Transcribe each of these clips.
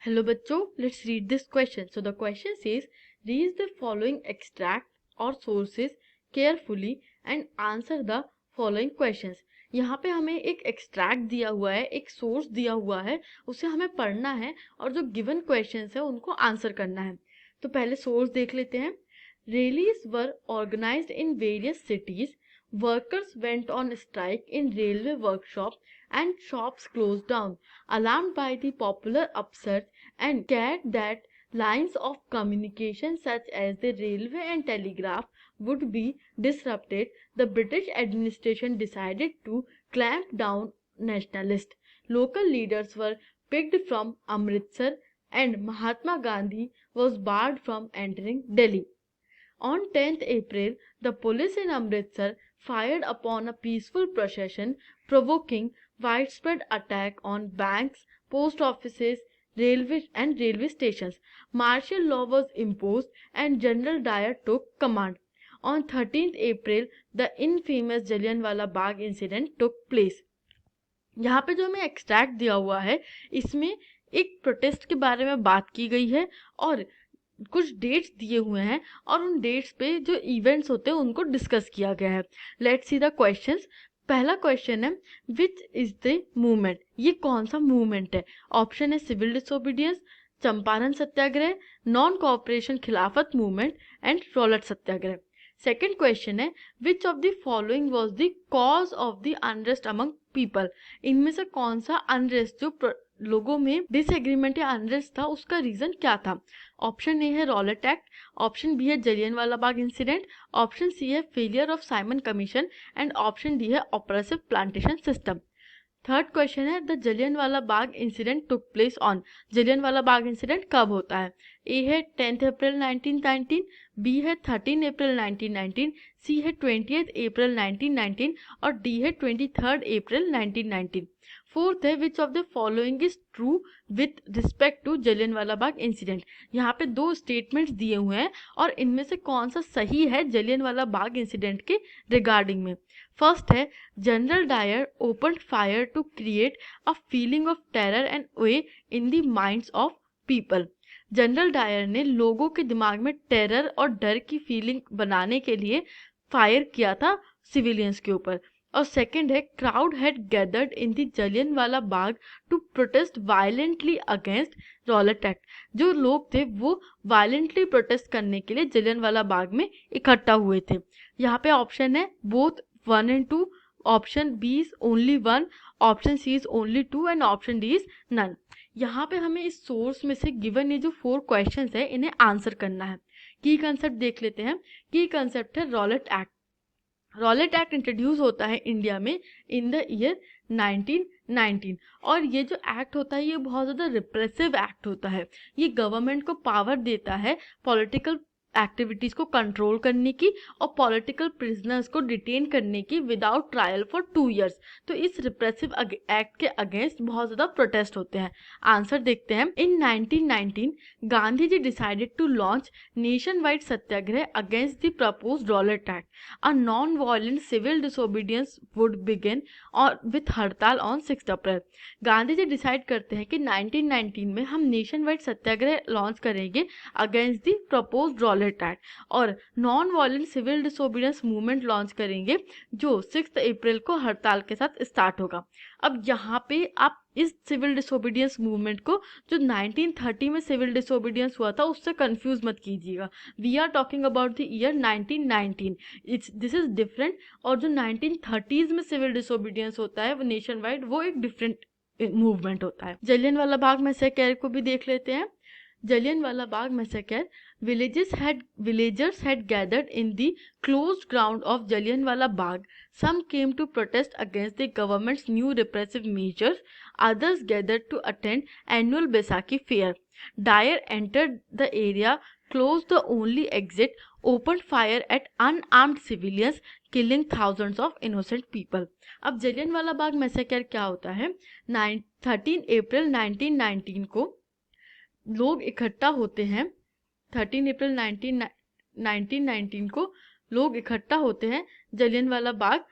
Hello बच्चों, let's read this question. So the question says, read the following extract or sources carefully and answer the following questions. यहाँ पे हमें एक extract दिया हुआ है, एक source दिया हुआ है, उसे हमें पढ़ना है और जो given questions है उनको answer करना है. तो पहले source देख लेते हैं. Rallies were organized in various cities. Workers went on strike in railway workshops and shops closed down. Alarmed by the popular upsurge and scared that lines of communication such as the railway and telegraph would be disrupted, the British administration decided to clamp down nationalists. Local leaders were picked from Amritsar and Mahatma Gandhi was barred from entering Delhi. On 10th April, the police in Amritsar fired upon a peaceful procession, provoking widespread attack on banks, post offices, railway stations. Martial law was imposed and General Dyer took command. On 13th April, the infamous Jallianwala Bagh incident took place. यहाँ पे जो हमें extract दिया हुआ है इसमें एक protest के बारे में बात की गई है और कुछ डेट्स दिए हुए हैं और उन डेट्स पे जो इवेंट्स होते हैं उनको डिस्कस किया गया है. Let's see the questions. पहला क्वेश्चन है विच इज द मूवमेंट. ये कौन सा मूवमेंट है? ऑप्शन है civil disobedience, Champaran Satyagraha, non cooperation Khilafat movement and Rowlatt Satyagraha. Second question है which of the following was the cause of the unrest among people. इनमें से कौन सा अनरेस्ट जो लोगों में डिसएग्रीमेंट या अनरेस्ट था उसका रीजन क्या था? ऑप्शन ए है रॉलेट एक्ट, ऑप्शन बी है Jallianwala Bagh incident, option C है failure of Simon commission and option D है oppressive plantation system. Third question है the Jallianwala Bagh incident took place on. Jallianwala Bagh incident कब होता है? ए है 10 अप्रैल 1919, बी है 13 अप्रैल 1919, सी है 20 अप्रैल 1919 और डी है 23 अप्रैल 1919. फोर्थ है which of the following is true with respect to Jallianwala Bagh incident. यहाँ पे दो स्टेटमेंट्स दिए हुए हैं और इनमें से कौन सा सही है जलियनवाला बाग इंसिडेंट के रिगार्डिंग में. फर्स्ट है general Dyer open fire to create a feeling of terror and way in the minds of people. General Dyer ने लोगों के दिमाग में टेरर और डर की फीलिंग बनाने के लिए फायर किया था सिविलियंस के ऊपर. और सेकेंड है crowd had gathered in the Jallianwala Bagh to protest violently against Rowlatt Act. जो लोग थे वो वायलेंटली प्रोटेस्ट करने के लिए जलियनवाला बाग में इकट्ठा हुए थे. यहाँ पे ऑप्शन है both 1 and 2, option B is only 1, option C is only 2 and option D is none. यहाँ पे हमें इस सोर्स में से गिवन ये जो 4 क्वेश्चंस है इन्हें आंसर करना है. की कंसेप्ट देख लेते हैं. की कंसेप्ट है Rowlatt act. Rowlatt act introduce होता है इंडिया में इन द ईयर 1919 और ये जो एक्ट होता है ये बहुत ज़्यादा रिप्रेसिव एक्ट होता है. ये गवर्नमेंट को पावर देता है पॉलिटिकल एक्टिविटीज़ को कंट्रोल करने की और पॉलिटिकल प्रिजनर्स को डिटेन करने की विदाउट ट्रायल फॉर 2 years. तो इस रिप्रेसिव एक्ट के अगेंस्ट बहुत ज़्यादा प्रोटेस्ट होते हैं. आंसर देखते हैं. In 1919 Gandhi ji decided to launch nation wide Satyagraha against the proposed Rowlatt act. A non violent civil disobedience would begin और with hartal on 6 April. Gandhi ji decide करते हैं कि 1919 में हम नेशन वाइड सत्याग्रह लॉन्च करेंगे against the proposed Rowlatt act और non violent civil disobedience movement launch करेंगे जो 6 अप्रैल को हड़ताल के साथ स्टार्ट होगा. अब यहाँ पे आप इस सिविल डिसोबीडियंस मूवमेंट को जो 1930 में सिविल डिसोबीडियंस हुआ था उससे कंफ्यूज मत कीजिएगा. We are talking about the year 1919. This is different. और जो 1930s में सिविल डिसोबीडियंस होता है वो नेशन वाइड वो एक डिफरेंट मूवमेंट होता है. जलियनवाला बाग मैसेकर को भी देख लेते हैं. Jallianwala Bagh massacre, villagers had gathered in the closed ground of Jallianwala Bagh. Some came to protest against the government's new repressive measures. Others gathered to attend annual Baisakhi fair. Dyer entered the area, closed the only exit, opened fire at unarmed civilians, killing thousands of innocent people. अब जलियनवाला बाग massacre क्या होता है? 13 अप्रैल 1919 को लोग इकट्ठा होते हैं. 13 अप्रैल 1919 को लोग इकट्ठा होते हैं जलियनवाला बाग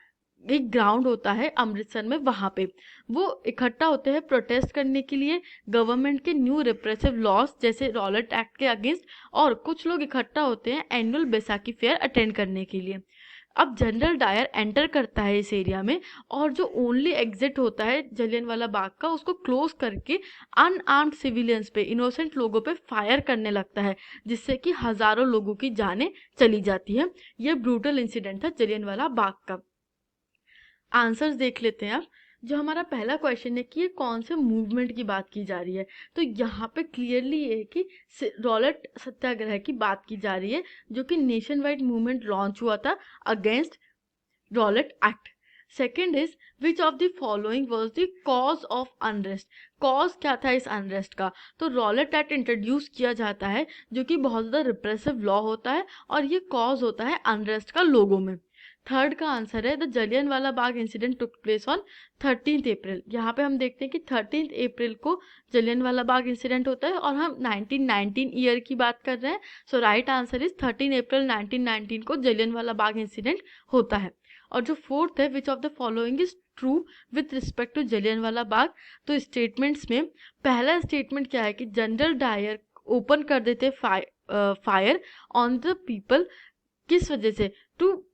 एक ग्राउंड होता है अमृतसर में, वहाँ पे वो इकट्ठा होते हैं प्रोटेस्ट करने के लिए गवर्नमेंट के न्यू रिप्रेसिव लॉस जैसे रॉलेट एक्ट के अगेंस्ट, और कुछ लोग इकट्ठा होते हैं एनुअल बैसाखी फेयर अटेंड करने के लिए। अब जनरल डायर एंटर करता है इस एरिया में, और जो ओनली एग्जिट होता है जलियांवाला बाग का, उसको क्लोज करके अनआर्म्ड सिविलियंस पे, इनोसेंट लोगों पे फायर करने लगता है, जिससे कि हजारों लोगों की जानें चली जाती है। यह ब्रूटल इंसिडेंट था जलियांवाला बाग का। आंसर्स देख लेते हैं अब। जो हमारा पहला क्वेश्चन है कि ये कौन से मूवमेंट की बात की जा रही है, तो यहाँ पे क्लियरली ये है कि रॉलेट सत्याग्रह की बात की जा रही है, जो कि नेशन वाइड मूवमेंट लॉन्च हुआ था against Rowlatt act. Second is which of the following was the cause of unrest. Cause क्या था इस अनरेस्ट का, तो रॉलेट एक्ट इंट्रोड्यूस किया जाता है जो कि बहुत ज़्यादा रिप्रेसिव लॉ होता है, और ये कॉज होता है अनरेस्ट का लोगों में। थर्ड का आंसर है the Jallianwala Bagh incident took place on 13 अप्रैल। यहाँ पे हम देखते हैं कि 13 अप्रैल को जलियांवाला बाग इंसिडेंट होता है, और हम 1919 ईयर की बात कर रहे हैं। सो राइट आंसर इज 13 अप्रैल 1919 को जलियांवाला बाग इंसिडेंट होता है। और जो फोर्थ है which of the following is true with respect to Jallianwala Bagh, तो स्टेटमेंट्स में पहला स्टेटमेंट क्या है कि जनरल डायर ओपन कर देते फायर ऑन द पीपल, किस वजह से, टू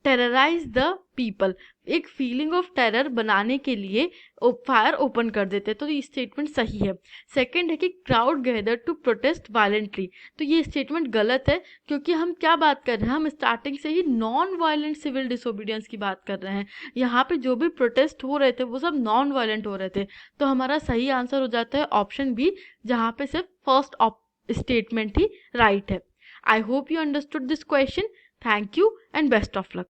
टेरराइज द पीपल, एक फीलिंग ऑफ टेरर बनाने के लिए फायर ओपन कर देते, तो ये स्टेटमेंट सही है। सेकंड है कि crowd gather to protest violently, तो ये स्टेटमेंट गलत है, क्योंकि हम क्या बात कर रहे हैं, हम स्टार्टिंग से ही नॉन वायलेंट सिविल डिसोबीडियंस की बात कर रहे हैं। यहाँ पे जो भी प्रोटेस्ट हो रहे थे वो सब नॉन वायलेंट हो रहे थे, तो हमारा सही आंसर हो जाता है ऑप्शन बी, जहाँ पे सिर्फ फर्स्ट स्टेटमेंट ही राइट है। I hope you understood this question. Thank you and best of luck.